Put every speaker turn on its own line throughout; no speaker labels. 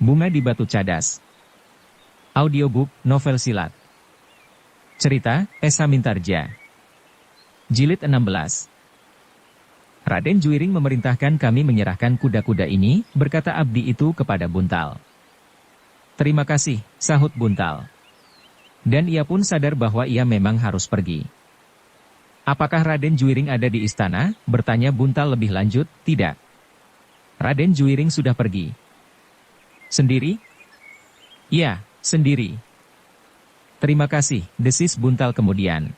Bunga di Batu Cadas. Audiobook, novel silat. Cerita, Esa Mintarja. Jilid 16. Raden Juiring memerintahkan kami menyerahkan kuda-kuda ini, berkata abdi itu kepada Buntal. Terima kasih, sahut Buntal. Dan ia pun sadar bahwa ia memang harus pergi. Apakah Raden Juiring ada di istana? Bertanya Buntal lebih lanjut. Tidak. Raden Juiring sudah pergi. Sendiri? Ya, sendiri. Terima kasih, desis Buntal kemudian.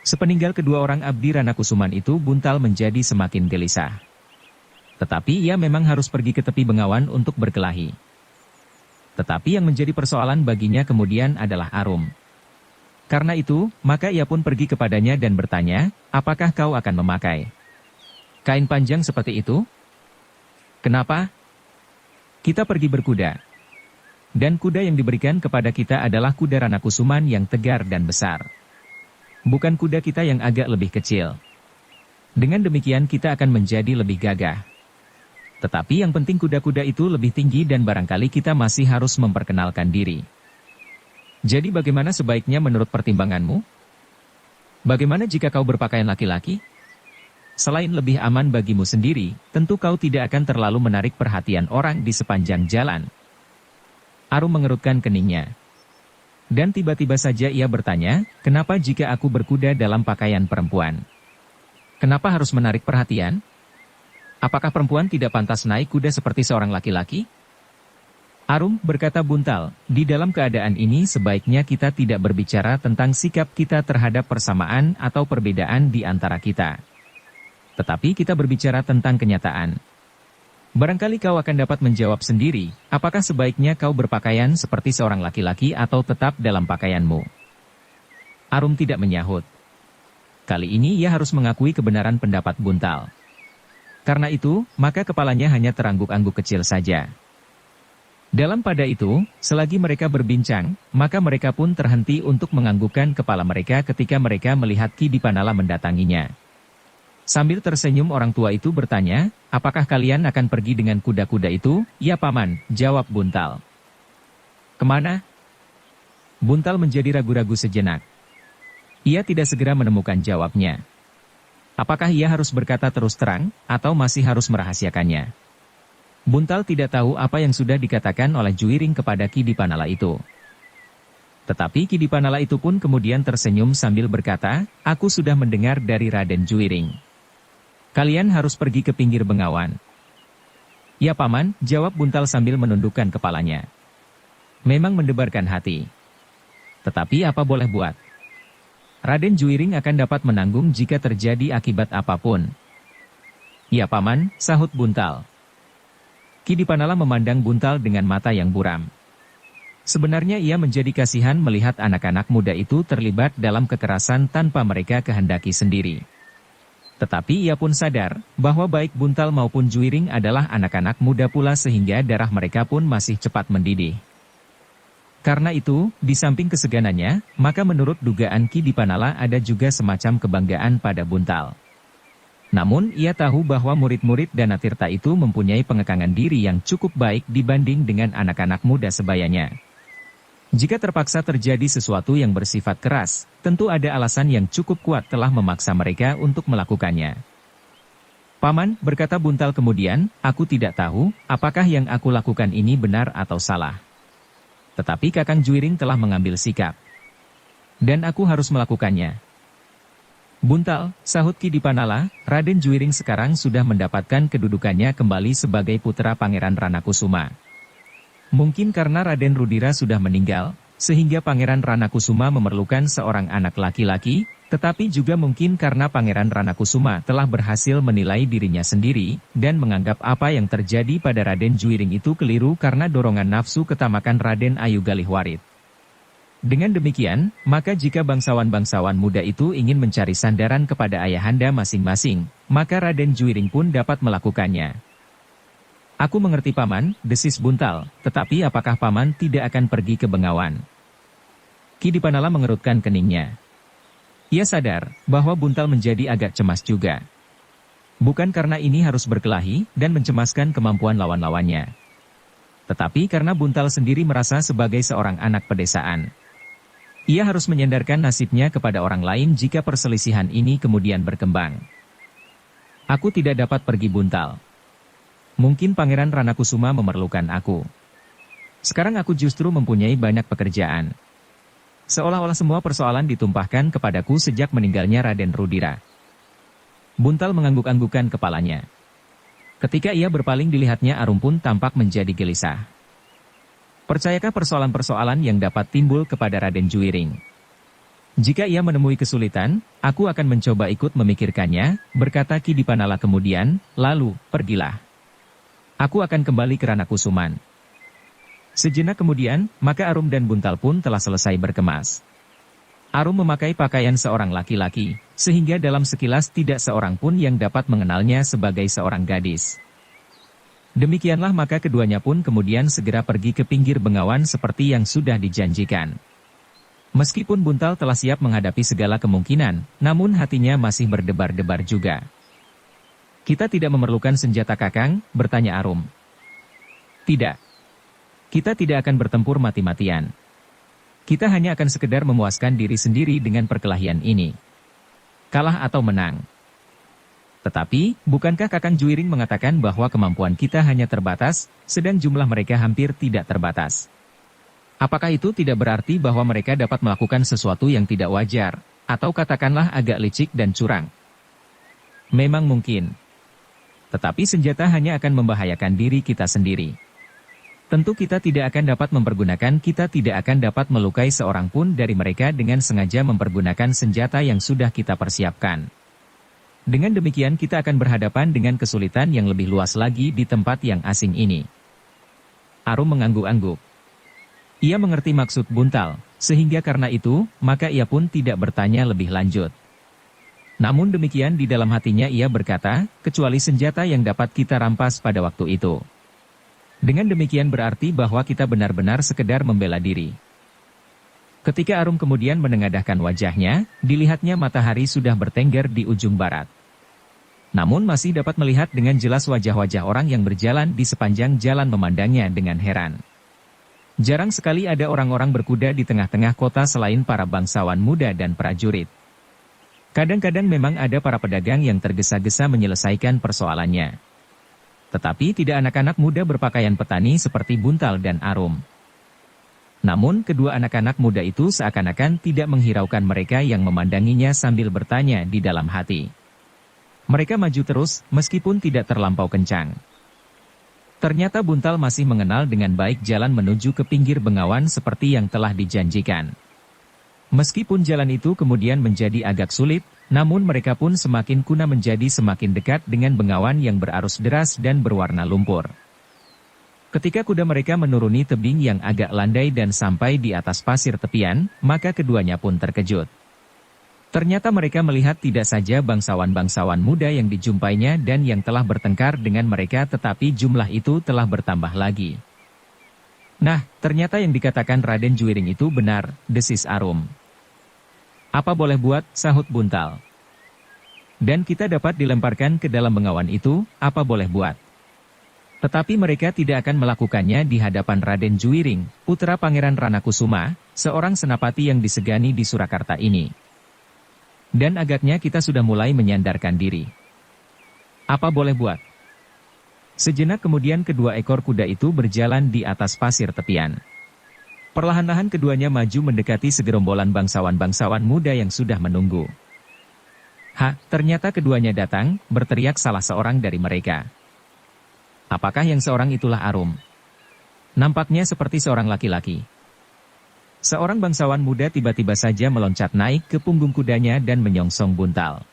Sepeninggal kedua orang abdi Ranakusuman itu, Buntal menjadi semakin gelisah. Tetapi ia memang harus pergi ke tepi Bengawan untuk berkelahi. Tetapi yang menjadi persoalan baginya kemudian adalah Arum. Karena itu, maka ia pun pergi kepadanya dan bertanya, apakah kau akan memakai kain panjang seperti itu? Kenapa? Kita pergi berkuda. Dan kuda yang diberikan kepada kita adalah kuda Ranakusuman yang tegar dan besar. Bukan kuda kita yang agak lebih kecil. Dengan demikian kita akan menjadi lebih gagah. Tetapi yang penting kuda-kuda itu lebih tinggi dan barangkali kita masih harus memperkenalkan diri. Jadi bagaimana sebaiknya menurut pertimbanganmu? Bagaimana jika kau berpakaian laki-laki? Selain lebih aman bagimu sendiri, tentu kau tidak akan terlalu menarik perhatian orang di sepanjang jalan. Arum mengerutkan keningnya. Dan tiba-tiba saja ia bertanya, kenapa jika aku berkuda dalam pakaian perempuan? Kenapa harus menarik perhatian? Apakah perempuan tidak pantas naik kuda seperti seorang laki-laki? Arum, berkata Buntal, di dalam keadaan ini sebaiknya kita tidak berbicara tentang sikap kita terhadap persamaan atau perbedaan di antara kita. Tetapi kita berbicara tentang kenyataan. Barangkali kau akan dapat menjawab sendiri, apakah sebaiknya kau berpakaian seperti seorang laki-laki atau tetap dalam pakaianmu? Arum tidak menyahut. Kali ini ia harus mengakui kebenaran pendapat Buntal. Karena itu, maka kepalanya hanya terangguk-angguk kecil saja. Dalam pada itu, selagi mereka berbincang, maka mereka pun terhenti untuk menganggukkan kepala mereka ketika mereka melihat Ki Dipanala mendatanginya. Sambil tersenyum orang tua itu bertanya, apakah kalian akan pergi dengan kuda-kuda itu? Ya paman, jawab Buntal. Kemana? Buntal menjadi ragu-ragu sejenak. Ia tidak segera menemukan jawabnya. Apakah ia harus berkata terus terang, atau masih harus merahasiakannya? Buntal tidak tahu apa yang sudah dikatakan oleh Juiring kepada Ki Dipanala itu. Tetapi Ki Dipanala itu pun kemudian tersenyum sambil berkata, aku sudah mendengar dari Raden Juiring. Kalian harus pergi ke pinggir Bengawan. Ya paman, jawab Buntal sambil menundukkan kepalanya. Memang mendebarkan hati. Tetapi apa boleh buat? Raden Juiring akan dapat menanggung jika terjadi akibat apapun. Ya paman, sahut Buntal. Ki Dipanala memandang Buntal dengan mata yang buram. Sebenarnya ia menjadi kasihan melihat anak-anak muda itu terlibat dalam kekerasan tanpa mereka kehendaki sendiri. Tetapi ia pun sadar, bahwa baik Buntal maupun Juiring adalah anak-anak muda pula sehingga darah mereka pun masih cepat mendidih. Karena itu, di samping keseganannya, maka menurut dugaan Ki Dipanala ada juga semacam kebanggaan pada Buntal. Namun, ia tahu bahwa murid-murid Danatirta itu mempunyai pengekangan diri yang cukup baik dibanding dengan anak-anak muda sebayanya. Jika terpaksa terjadi sesuatu yang bersifat keras, tentu ada alasan yang cukup kuat telah memaksa mereka untuk melakukannya. Paman, berkata Buntal kemudian, aku tidak tahu, apakah yang aku lakukan ini benar atau salah. Tetapi Kakang Juiring telah mengambil sikap. Dan aku harus melakukannya. Buntal, sahut Ki Dipanala, Raden Juiring sekarang sudah mendapatkan kedudukannya kembali sebagai putra Pangeran Ranakusuma. Mungkin karena Raden Rudira sudah meninggal, sehingga Pangeran Ranakusuma memerlukan seorang anak laki-laki, tetapi juga mungkin karena Pangeran Ranakusuma telah berhasil menilai dirinya sendiri, dan menganggap apa yang terjadi pada Raden Juiring itu keliru karena dorongan nafsu ketamakan Raden Ayu Galihwarit. Dengan demikian, maka jika bangsawan-bangsawan muda itu ingin mencari sandaran kepada ayahanda masing-masing, maka Raden Juiring pun dapat melakukannya. Aku mengerti paman, desis Buntal, tetapi apakah paman tidak akan pergi ke Bengawan? Ki Dipanala mengerutkan keningnya. Ia sadar, bahwa Buntal menjadi agak cemas juga. Bukan karena ini harus berkelahi, dan mencemaskan kemampuan lawan-lawannya. Tetapi karena Buntal sendiri merasa sebagai seorang anak pedesaan, ia harus menyandarkan nasibnya kepada orang lain jika perselisihan ini kemudian berkembang. Aku tidak dapat pergi, Buntal. Mungkin Pangeran Ranakusuma memerlukan aku. Sekarang aku justru mempunyai banyak pekerjaan. Seolah-olah semua persoalan ditumpahkan kepadaku sejak meninggalnya Raden Rudira. Buntal mengangguk-anggukkan kepalanya. Ketika ia berpaling dilihatnya Arum pun tampak menjadi gelisah. Percayakah persoalan-persoalan yang dapat timbul kepada Raden Juwiring? Jika ia menemui kesulitan, aku akan mencoba ikut memikirkannya, berkata Ki Dipanala kemudian, lalu, pergilah. Aku akan kembali ke Ranakusuman. Sejenak kemudian, maka Arum dan Buntal pun telah selesai berkemas. Arum memakai pakaian seorang laki-laki, sehingga dalam sekilas tidak seorang pun yang dapat mengenalnya sebagai seorang gadis. Demikianlah maka keduanya pun kemudian segera pergi ke pinggir bengawan seperti yang sudah dijanjikan. Meskipun Buntal telah siap menghadapi segala kemungkinan, namun hatinya masih berdebar-debar juga. Kita tidak memerlukan senjata, Kakang, bertanya Arum. Tidak. Kita tidak akan bertempur mati-matian. Kita hanya akan sekedar memuaskan diri sendiri dengan perkelahian ini. Kalah atau menang. Tetapi, bukankah Kakang Juwiring mengatakan bahwa kemampuan kita hanya terbatas, sedang jumlah mereka hampir tidak terbatas? Apakah itu tidak berarti bahwa mereka dapat melakukan sesuatu yang tidak wajar, atau katakanlah agak licik dan curang? Memang mungkin. Tetapi senjata hanya akan membahayakan diri kita sendiri. Tentu kita tidak akan dapat kita tidak akan dapat melukai seorang pun dari mereka dengan sengaja mempergunakan senjata yang sudah kita persiapkan. Dengan demikian kita akan berhadapan dengan kesulitan yang lebih luas lagi di tempat yang asing ini. Arum mengangguk-angguk. Ia mengerti maksud Buntal, sehingga karena itu, maka ia pun tidak bertanya lebih lanjut. Namun demikian di dalam hatinya ia berkata, kecuali senjata yang dapat kita rampas pada waktu itu. Dengan demikian berarti bahwa kita benar-benar sekedar membela diri. Ketika Arum kemudian menengadahkan wajahnya, dilihatnya matahari sudah bertengger di ujung barat. Namun masih dapat melihat dengan jelas wajah-wajah orang yang berjalan di sepanjang jalan memandangnya dengan heran. Jarang sekali ada orang-orang berkuda di tengah-tengah kota selain para bangsawan muda dan prajurit. Kadang-kadang memang ada para pedagang yang tergesa-gesa menyelesaikan persoalannya. Tetapi tidak anak-anak muda berpakaian petani seperti Buntal dan Arum. Namun kedua anak-anak muda itu seakan-akan tidak menghiraukan mereka yang memandanginya sambil bertanya di dalam hati. Mereka maju terus, meskipun tidak terlampau kencang. Ternyata Buntal masih mengenal dengan baik jalan menuju ke pinggir bengawan seperti yang telah dijanjikan. Meskipun jalan itu kemudian menjadi agak sulit, namun mereka pun semakin kuna menjadi semakin dekat dengan bengawan yang berarus deras dan berwarna lumpur. Ketika kuda mereka menuruni tebing yang agak landai dan sampai di atas pasir tepian, maka keduanya pun terkejut. Ternyata mereka melihat tidak saja bangsawan-bangsawan muda yang dijumpainya dan yang telah bertengkar dengan mereka, tetapi jumlah itu telah bertambah lagi. Nah, ternyata yang dikatakan Raden Juwiring itu benar, desis Arum. Apa boleh buat, sahut Buntal. Dan kita dapat dilemparkan ke dalam bengawan itu, apa boleh buat. Tetapi mereka tidak akan melakukannya di hadapan Raden Juwiring, putra Pangeran Ranakusuma, seorang senapati yang disegani di Surakarta ini. Dan agaknya kita sudah mulai menyandarkan diri. Apa boleh buat. Sejenak kemudian kedua ekor kuda itu berjalan di atas pasir tepian. Perlahan-lahan keduanya maju mendekati segerombolan bangsawan-bangsawan muda yang sudah menunggu. Ternyata keduanya datang, berteriak salah seorang dari mereka. Apakah yang seorang itulah Arum? Nampaknya seperti seorang laki-laki. Seorang bangsawan muda tiba-tiba saja meloncat naik ke punggung kudanya dan menyongsong Buntal.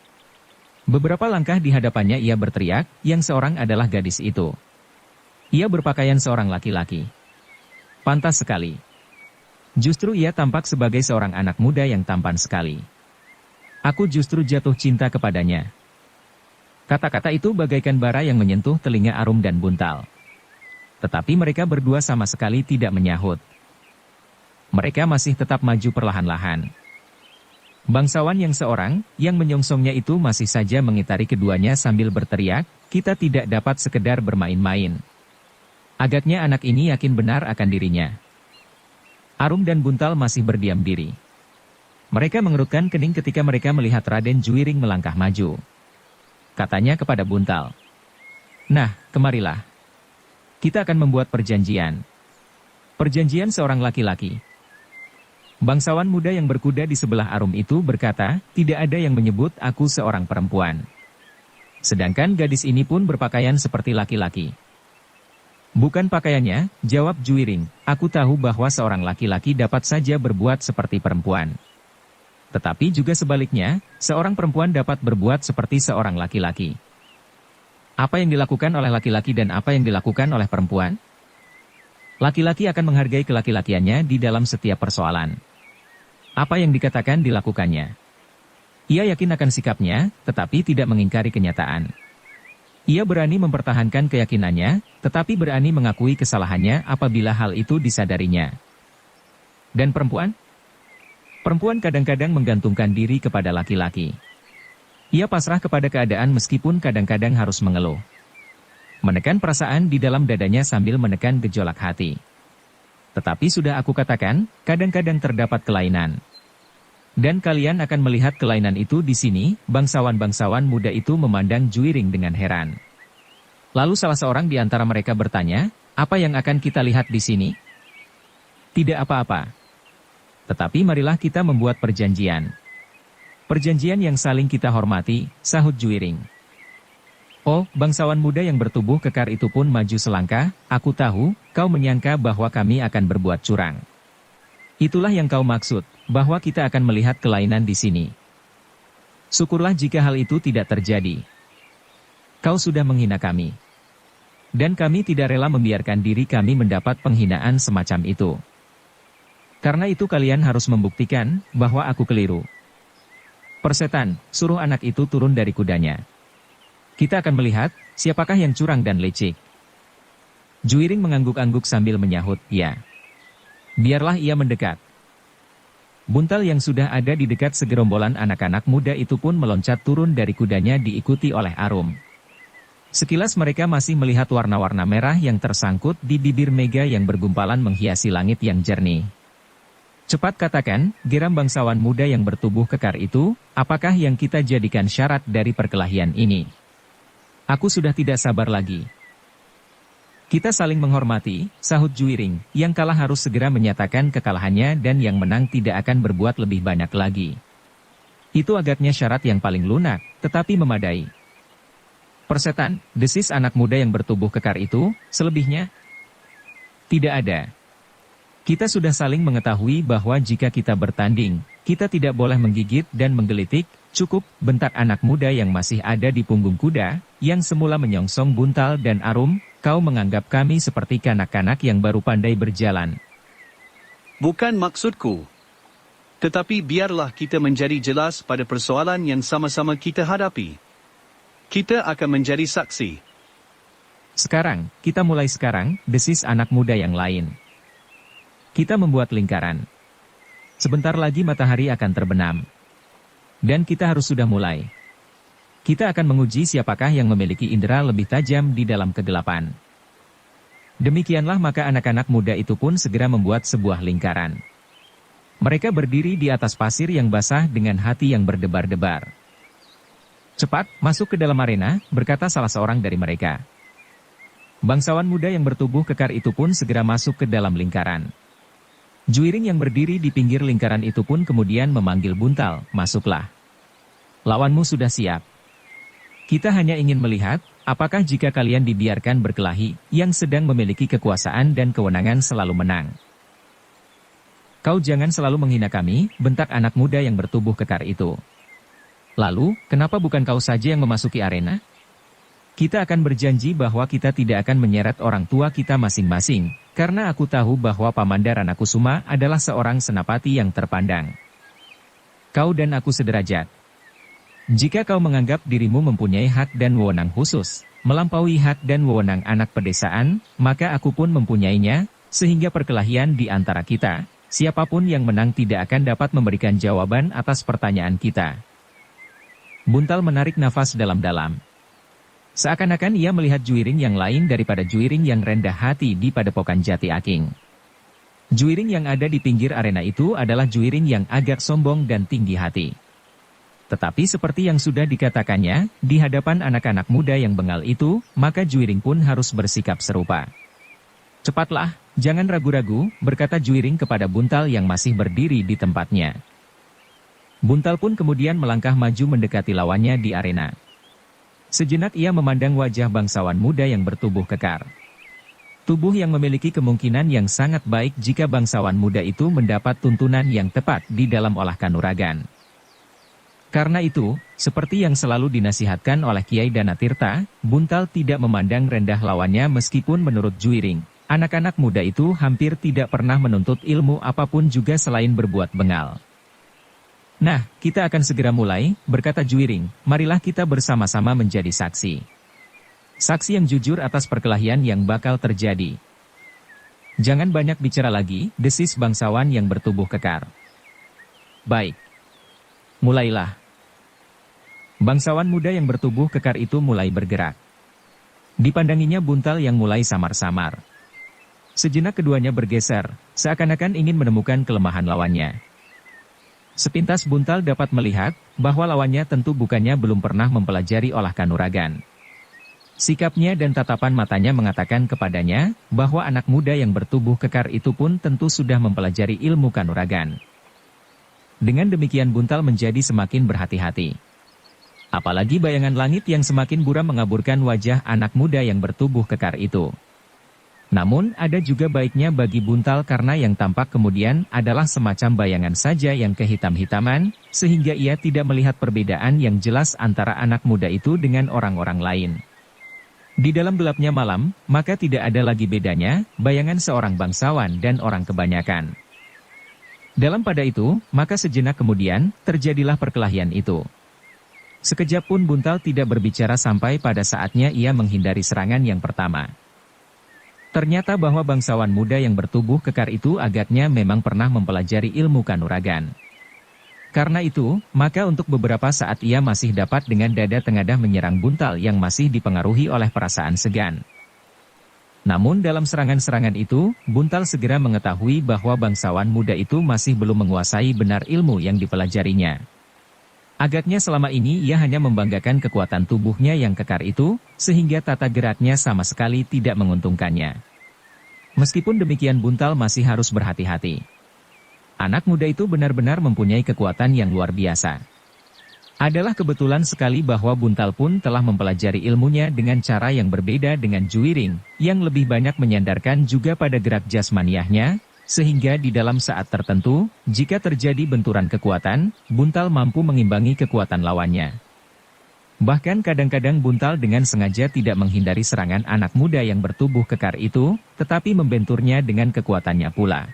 Beberapa langkah di hadapannya ia berteriak, yang seorang adalah gadis itu. Ia berpakaian seorang laki-laki. Pantas sekali. Justru ia tampak sebagai seorang anak muda yang tampan sekali. Aku justru jatuh cinta kepadanya. Kata-kata itu bagaikan bara yang menyentuh telinga Arum dan Buntal. Tetapi mereka berdua sama sekali tidak menyahut. Mereka masih tetap maju perlahan-lahan. Bangsawan yang seorang, yang menyongsongnya itu masih saja mengitari keduanya sambil berteriak, kita tidak dapat sekedar bermain-main. Agaknya anak ini yakin benar akan dirinya. Arum dan Buntal masih berdiam diri. Mereka mengerutkan kening ketika mereka melihat Raden Juwiring melangkah maju. Katanya kepada Buntal, "Nah, kemarilah. Kita akan membuat perjanjian. Perjanjian seorang laki-laki." Bangsawan muda yang berkuda di sebelah Arum itu berkata, "Tidak ada yang menyebut aku seorang perempuan. Sedangkan gadis ini pun berpakaian seperti laki-laki." "Bukan pakaiannya," jawab Juwiring, "aku tahu bahwa seorang laki-laki dapat saja berbuat seperti perempuan. Tetapi juga sebaliknya, seorang perempuan dapat berbuat seperti seorang laki-laki. Apa yang dilakukan oleh laki-laki dan apa yang dilakukan oleh perempuan? Laki-laki akan menghargai kelaki-lakiannya di dalam setiap persoalan. Apa yang dikatakan dilakukannya. Ia yakin akan sikapnya, tetapi tidak mengingkari kenyataan. Ia berani mempertahankan keyakinannya, tetapi berani mengakui kesalahannya apabila hal itu disadarinya. Dan perempuan? Perempuan kadang-kadang menggantungkan diri kepada laki-laki. Ia pasrah kepada keadaan meskipun kadang-kadang harus mengeluh. Menekan perasaan di dalam dadanya sambil menekan gejolak hati. Tetapi sudah aku katakan, kadang-kadang terdapat kelainan. Dan kalian akan melihat kelainan itu di sini." Bangsawan-bangsawan muda itu memandang Juwiring dengan heran. Lalu salah seorang di antara mereka bertanya, "Apa yang akan kita lihat di sini?" "Tidak apa-apa. Tetapi marilah kita membuat perjanjian. Perjanjian yang saling kita hormati," sahut Juwiring. "Oh," bangsawan muda yang bertubuh kekar itu pun maju selangkah, "aku tahu, kau menyangka bahwa kami akan berbuat curang. Itulah yang kau maksud, bahwa kita akan melihat kelainan di sini. Syukurlah jika hal itu tidak terjadi. Kau sudah menghina kami. Dan kami tidak rela membiarkan diri kami mendapat penghinaan semacam itu. Karena itu kalian harus membuktikan bahwa aku keliru." "Persetan," suruh anak itu turun dari kudanya. "Kita akan melihat siapakah yang curang dan licik." Juwiring mengangguk-angguk sambil menyahut, "Ya." Biarlah ia mendekat. Buntal yang sudah ada di dekat segerombolan anak-anak muda itu pun meloncat turun dari kudanya diikuti oleh Arum. Sekilas mereka masih melihat warna-warna merah yang tersangkut di bibir Mega yang bergumpalan menghiasi langit yang jernih. "Cepat katakan," geram bangsawan muda yang bertubuh kekar itu, "apakah yang kita jadikan syarat dari perkelahian ini? Aku sudah tidak sabar lagi." "Kita saling menghormati," sahut Juwiring, "yang kalah harus segera menyatakan kekalahannya dan yang menang tidak akan berbuat lebih banyak lagi. Itu agaknya syarat yang paling lunak, tetapi memadai." "Persetan," desis anak muda yang bertubuh kekar itu, "selebihnya?" "Tidak ada. Kita sudah saling mengetahui bahwa jika kita bertanding, kita tidak boleh menggigit dan menggelitik." "Cukup," bentak anak muda yang masih ada di punggung kuda, yang semula menyongsong Buntal dan Arum, "kau menganggap kami seperti kanak-kanak yang baru pandai berjalan."
"Bukan maksudku. Tetapi biarlah kita menjadi jelas pada persoalan yang sama-sama kita hadapi. Kita akan menjadi saksi."
"Sekarang, kita mulai sekarang," desis anak muda yang lain. "Kita membuat lingkaran. Sebentar lagi matahari akan terbenam. Dan kita harus sudah mulai. Kita akan menguji siapakah yang memiliki indera lebih tajam di dalam kegelapan." Demikianlah maka anak-anak muda itu pun segera membuat sebuah lingkaran. Mereka berdiri di atas pasir yang basah dengan hati yang berdebar-debar. "Cepat, masuk ke dalam arena," berkata salah seorang dari mereka. Bangsawan muda yang bertubuh kekar itu pun segera masuk ke dalam lingkaran. Juwiring yang berdiri di pinggir lingkaran itu pun kemudian memanggil Buntal, "Masuklah. Lawanmu sudah siap. Kita hanya ingin melihat, apakah jika kalian dibiarkan berkelahi, yang sedang memiliki kekuasaan dan kewenangan selalu menang." "Kau jangan selalu menghina kami," bentak anak muda yang bertubuh kekar itu. "Lalu, kenapa bukan kau saja yang memasuki arena? Kita akan berjanji bahwa kita tidak akan menyeret orang tua kita masing-masing, karena aku tahu bahwa Pamandar Ranakusuma adalah seorang senapati yang terpandang. Kau dan aku sederajat. Jika kau menganggap dirimu mempunyai hak dan wewenang khusus, melampaui hak dan wewenang anak pedesaan, maka aku pun mempunyainya, sehingga perkelahian di antara kita, siapapun yang menang tidak akan dapat memberikan jawaban atas pertanyaan kita." Buntal menarik nafas dalam-dalam. Seakan-akan ia melihat Juiring yang lain daripada Juiring yang rendah hati di padepokan Jati Aking. Juiring yang ada di pinggir arena itu adalah Juiring yang agak sombong dan tinggi hati. Tetapi seperti yang sudah dikatakannya, di hadapan anak-anak muda yang bengal itu, maka Juiring pun harus bersikap serupa. "Cepatlah, jangan ragu-ragu," berkata Juiring kepada Buntal yang masih berdiri di tempatnya. Buntal pun kemudian melangkah maju mendekati lawannya di arena. Sejenak ia memandang wajah bangsawan muda yang bertubuh kekar. Tubuh yang memiliki kemungkinan yang sangat baik jika bangsawan muda itu mendapat tuntunan yang tepat di dalam olah kanuragan. Karena itu, seperti yang selalu dinasihatkan oleh Kiai Danatirta, Buntal tidak memandang rendah lawannya meskipun menurut Juiring, anak-anak muda itu hampir tidak pernah menuntut ilmu apapun juga selain berbuat bengal. "Nah, kita akan segera mulai," berkata Juiring, "marilah kita bersama-sama menjadi saksi. Saksi yang jujur atas perkelahian yang bakal terjadi." "Jangan banyak bicara lagi," desis bangsawan yang bertubuh kekar. "Baik. Mulailah." Bangsawan muda yang bertubuh kekar itu mulai bergerak. Dipandanginya Buntal yang mulai samar-samar. Sejenak keduanya bergeser, seakan-akan ingin menemukan kelemahan lawannya. Sepintas Buntal dapat melihat bahwa lawannya tentu bukannya belum pernah mempelajari olah kanuragan. Sikapnya dan tatapan matanya mengatakan kepadanya bahwa anak muda yang bertubuh kekar itu pun tentu sudah mempelajari ilmu kanuragan. Dengan demikian Buntal menjadi semakin berhati-hati. Apalagi bayangan langit yang semakin buram mengaburkan wajah anak muda yang bertubuh kekar itu. Namun, ada juga baiknya bagi Buntal karena yang tampak kemudian adalah semacam bayangan saja yang kehitam-hitaman, sehingga ia tidak melihat perbedaan yang jelas antara anak muda itu dengan orang-orang lain. Di dalam gelapnya malam, maka tidak ada lagi bedanya, bayangan seorang bangsawan dan orang kebanyakan. Dalam pada itu, maka sejenak kemudian, terjadilah perkelahian itu. Sekejap pun Buntal tidak berbicara sampai pada saatnya ia menghindari serangan yang pertama. Ternyata bahwa bangsawan muda yang bertubuh kekar itu agaknya memang pernah mempelajari ilmu kanuragan. Karena itu, maka untuk beberapa saat ia masih dapat dengan dada tengadah menyerang Buntal yang masih dipengaruhi oleh perasaan segan. Namun dalam serangan-serangan itu, Buntal segera mengetahui bahwa bangsawan muda itu masih belum menguasai benar ilmu yang dipelajarinya. Agaknya selama ini ia hanya membanggakan kekuatan tubuhnya yang kekar itu, sehingga tata geraknya sama sekali tidak menguntungkannya. Meskipun demikian Buntal masih harus berhati-hati. Anak muda itu benar-benar mempunyai kekuatan yang luar biasa. Adalah kebetulan sekali bahwa Buntal pun telah mempelajari ilmunya dengan cara yang berbeda dengan Juiring, yang lebih banyak menyandarkan juga pada gerak jasmaniahnya, sehingga di dalam saat tertentu, jika terjadi benturan kekuatan, Buntal mampu mengimbangi kekuatan lawannya. Bahkan kadang-kadang Buntal dengan sengaja tidak menghindari serangan anak muda yang bertubuh kekar itu, tetapi membenturnya dengan kekuatannya pula.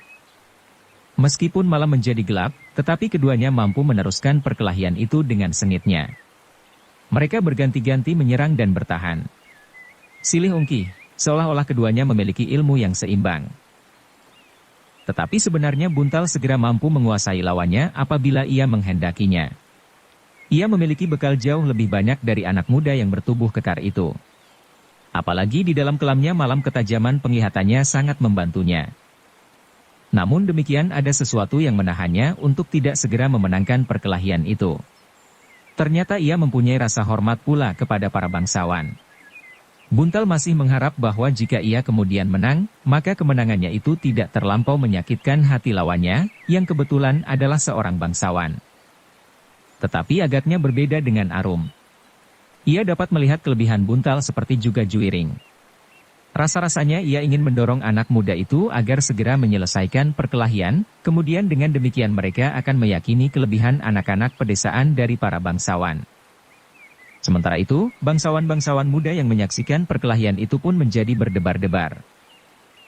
Meskipun malam menjadi gelap, tetapi keduanya mampu meneruskan perkelahian itu dengan sengitnya. Mereka berganti-ganti menyerang dan bertahan. Silih ungkih, seolah-olah keduanya memiliki ilmu yang seimbang. Tetapi sebenarnya Buntal segera mampu menguasai lawannya apabila ia menghendakinya. Ia memiliki bekal jauh lebih banyak dari anak muda yang bertubuh kekar itu. Apalagi di dalam kelamnya malam ketajaman penglihatannya sangat membantunya. Namun demikian ada sesuatu yang menahannya untuk tidak segera memenangkan perkelahian itu. Ternyata ia mempunyai rasa hormat pula kepada para bangsawan. Buntal masih mengharap bahwa jika ia kemudian menang, maka kemenangannya itu tidak terlampau menyakitkan hati lawannya, yang kebetulan adalah seorang bangsawan. Tetapi agaknya berbeda dengan Arum. Ia dapat melihat kelebihan Buntal seperti juga Juiring. Rasa-rasanya ia ingin mendorong anak muda itu agar segera menyelesaikan perkelahian, kemudian dengan demikian mereka akan meyakini kelebihan anak-anak pedesaan dari para bangsawan. Sementara itu, bangsawan-bangsawan muda yang menyaksikan perkelahian itu pun menjadi berdebar-debar.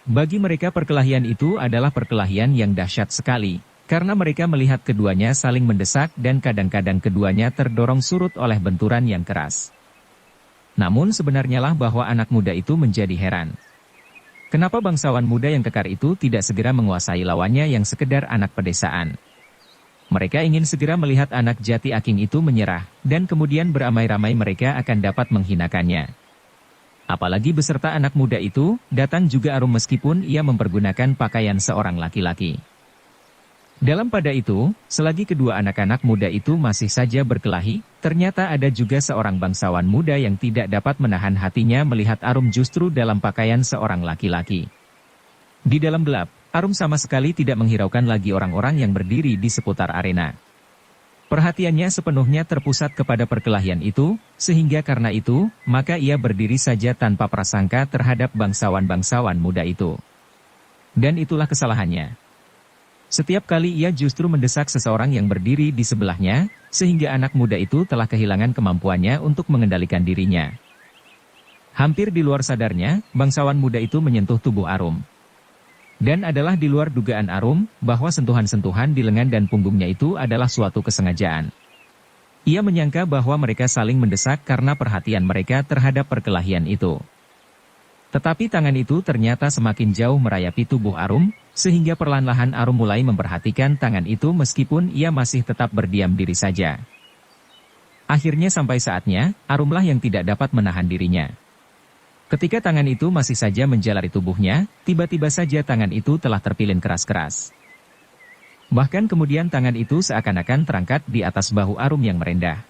Bagi mereka perkelahian itu adalah perkelahian yang dahsyat sekali, karena mereka melihat keduanya saling mendesak dan kadang-kadang keduanya terdorong surut oleh benturan yang keras. Namun sebenarnya lah bahwa anak muda itu menjadi heran. Kenapa bangsawan muda yang kekar itu tidak segera menguasai lawannya yang sekedar anak pedesaan? Mereka ingin segera melihat anak Jati Aking itu menyerah, dan kemudian beramai-ramai mereka akan dapat menghinakannya. Apalagi beserta anak muda itu, datang juga Arum meskipun ia mempergunakan pakaian seorang laki-laki. Dalam pada itu, selagi kedua anak-anak muda itu masih saja berkelahi, ternyata ada juga seorang bangsawan muda yang tidak dapat menahan hatinya melihat Arum justru dalam pakaian seorang laki-laki. Di dalam gelap, Arum sama sekali tidak menghiraukan lagi orang-orang yang berdiri di seputar arena. Perhatiannya sepenuhnya terpusat kepada perkelahian itu, sehingga karena itu, maka ia berdiri saja tanpa prasangka terhadap bangsawan-bangsawan muda itu. Dan itulah kesalahannya. Setiap kali ia justru mendesak seseorang yang berdiri di sebelahnya, sehingga anak muda itu telah kehilangan kemampuannya untuk mengendalikan dirinya. Hampir di luar sadarnya, bangsawan muda itu menyentuh tubuh Arum. Dan adalah di luar dugaan Arum, bahwa sentuhan-sentuhan di lengan dan punggungnya itu adalah suatu kesengajaan. Ia menyangka bahwa mereka saling mendesak karena perhatian mereka terhadap perkelahian itu. Tetapi tangan itu ternyata semakin jauh merayapi tubuh Arum, sehingga perlahan-lahan Arum mulai memperhatikan tangan itu meskipun ia masih tetap berdiam diri saja. Akhirnya sampai saatnya, Arumlah yang tidak dapat menahan dirinya. Ketika tangan itu masih saja menjalari tubuhnya, tiba-tiba saja tangan itu telah terpilin keras-keras. Bahkan kemudian tangan itu seakan-akan terangkat di atas bahu Arum yang merendah.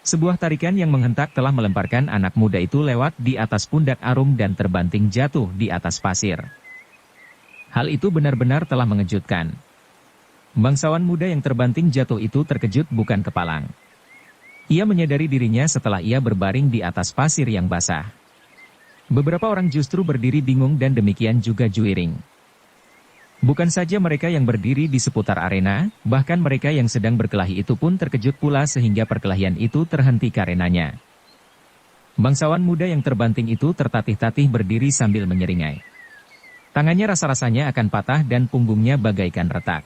Sebuah tarikan yang menghentak telah melemparkan anak muda itu lewat di atas pundak Arum dan terbanting jatuh di atas pasir. Hal itu benar-benar telah mengejutkan. Bangsawan muda yang terbanting jatuh itu terkejut bukan kepalang. Ia menyadari dirinya setelah ia berbaring di atas pasir yang basah. Beberapa orang justru berdiri bingung dan demikian juga Juiring. Bukan saja mereka yang berdiri di seputar arena, bahkan mereka yang sedang berkelahi itu pun terkejut pula sehingga perkelahian itu terhenti karenanya. Bangsawan muda yang terbanting itu tertatih-tatih berdiri sambil menyeringai. Tangannya rasa-rasanya akan patah dan punggungnya bagaikan retak.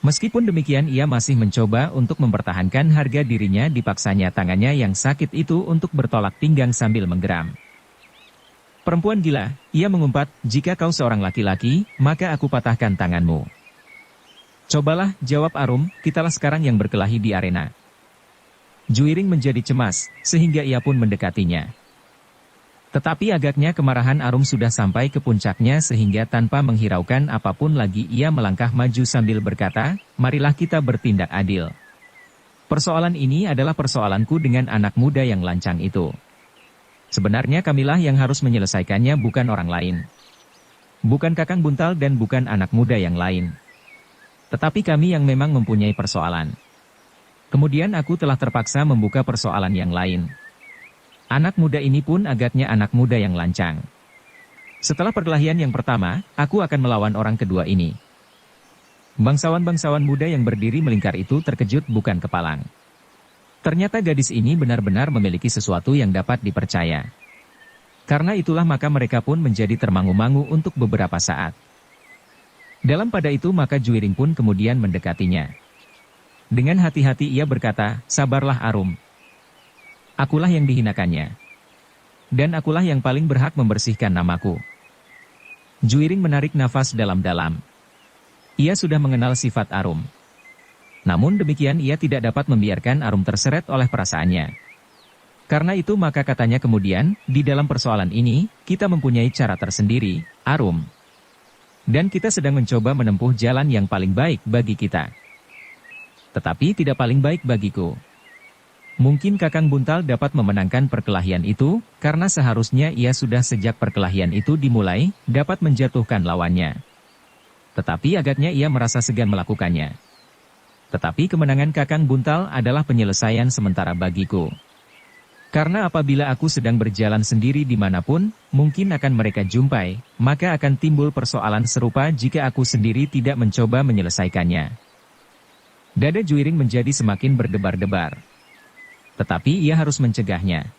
Meskipun demikian ia masih mencoba untuk mempertahankan harga dirinya dipaksanya tangannya yang sakit itu untuk bertolak pinggang sambil menggeram. Perempuan gila, ia mengumpat, jika kau seorang laki-laki, maka aku patahkan tanganmu. Cobalah, jawab Arum, kitalah sekarang yang berkelahi di arena. Juiring menjadi cemas, sehingga ia pun mendekatinya. Tetapi agaknya kemarahan Arum sudah sampai ke puncaknya sehingga tanpa menghiraukan apapun lagi ia melangkah maju sambil berkata, marilah kita bertindak adil. Persoalan ini adalah persoalanku dengan anak muda yang lancang itu. Sebenarnya kamilah yang harus menyelesaikannya bukan orang lain. Bukan Kakang Buntal dan bukan anak muda yang lain. Tetapi kami yang memang mempunyai persoalan. Kemudian aku telah terpaksa membuka persoalan yang lain. Anak muda ini pun agaknya anak muda yang lancang. Setelah perkelahian yang pertama, aku akan melawan orang kedua ini. Bangsawan-bangsawan muda yang berdiri melingkar itu terkejut bukan kepalang. Ternyata gadis ini benar-benar memiliki sesuatu yang dapat dipercaya. Karena itulah maka mereka pun menjadi termangu-mangu untuk beberapa saat. Dalam pada itu maka Juiring pun kemudian mendekatinya. Dengan hati-hati ia berkata, sabarlah Arum. Akulah yang dihinakannya. Dan akulah yang paling berhak membersihkan namaku. Juiring menarik nafas dalam-dalam. Ia sudah mengenal sifat Arum. Namun demikian ia tidak dapat membiarkan Arum terseret oleh perasaannya. Karena itu maka katanya kemudian, di dalam persoalan ini, kita mempunyai cara tersendiri, Arum. Dan kita sedang mencoba menempuh jalan yang paling baik bagi kita. Tetapi tidak paling baik bagiku. Mungkin Kakang Buntal dapat memenangkan perkelahian itu, karena seharusnya ia sudah sejak perkelahian itu dimulai, dapat menjatuhkan lawannya. Tetapi agaknya ia merasa segan melakukannya. Tetapi kemenangan Kakang Buntal adalah penyelesaian sementara bagiku. Karena apabila aku sedang berjalan sendiri dimanapun, mungkin akan mereka jumpai, maka akan timbul persoalan serupa jika aku sendiri tidak mencoba menyelesaikannya. Dada Juiring menjadi semakin berdebar-debar. Tetapi ia harus mencegahnya.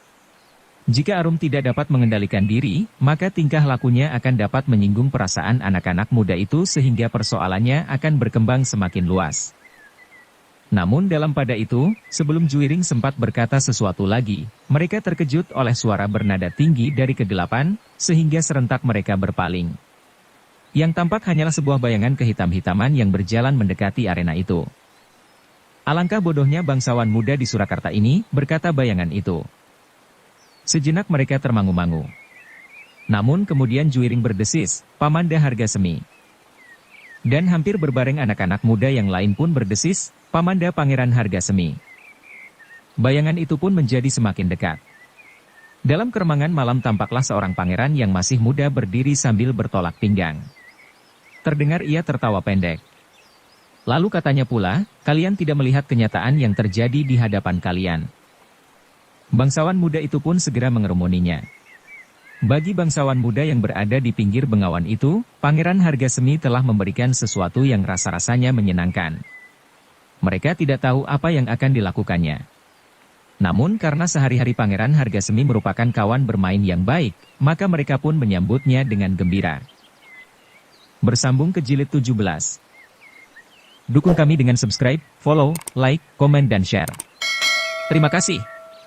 Jika Arum tidak dapat mengendalikan diri, maka tingkah lakunya akan dapat menyinggung perasaan anak-anak muda itu sehingga persoalannya akan berkembang semakin luas. Namun dalam pada itu, sebelum Juiring sempat berkata sesuatu lagi, mereka terkejut oleh suara bernada tinggi dari kegelapan, sehingga serentak mereka berpaling. Yang tampak hanyalah sebuah bayangan kehitam-hitaman yang berjalan mendekati arena itu. Alangkah bodohnya bangsawan muda di Surakarta ini, berkata bayangan itu. Sejenak mereka termangu-mangu. Namun kemudian Juiring berdesis, "Pamanda Hargasemi." Dan hampir berbareng anak-anak muda yang lain pun berdesis, "Pamanda Pangeran Hargasemi." Bayangan itu pun menjadi semakin dekat. Dalam keremangan malam tampaklah seorang pangeran yang masih muda berdiri sambil bertolak pinggang. Terdengar ia tertawa pendek. Lalu katanya pula, "Kalian tidak melihat kenyataan yang terjadi di hadapan kalian." Bangsawan muda itu pun segera mengerumuninya. Bagi bangsawan muda yang berada di pinggir bengawan itu, Pangeran Hargasemi telah memberikan sesuatu yang rasa-rasanya menyenangkan. Mereka tidak tahu apa yang akan dilakukannya. Namun karena sehari-hari Pangeran Hargasemi merupakan kawan bermain yang baik, maka mereka pun menyambutnya dengan gembira. Bersambung ke jilid 17. Dukung kami dengan subscribe, follow, like, komen dan share. Terima kasih.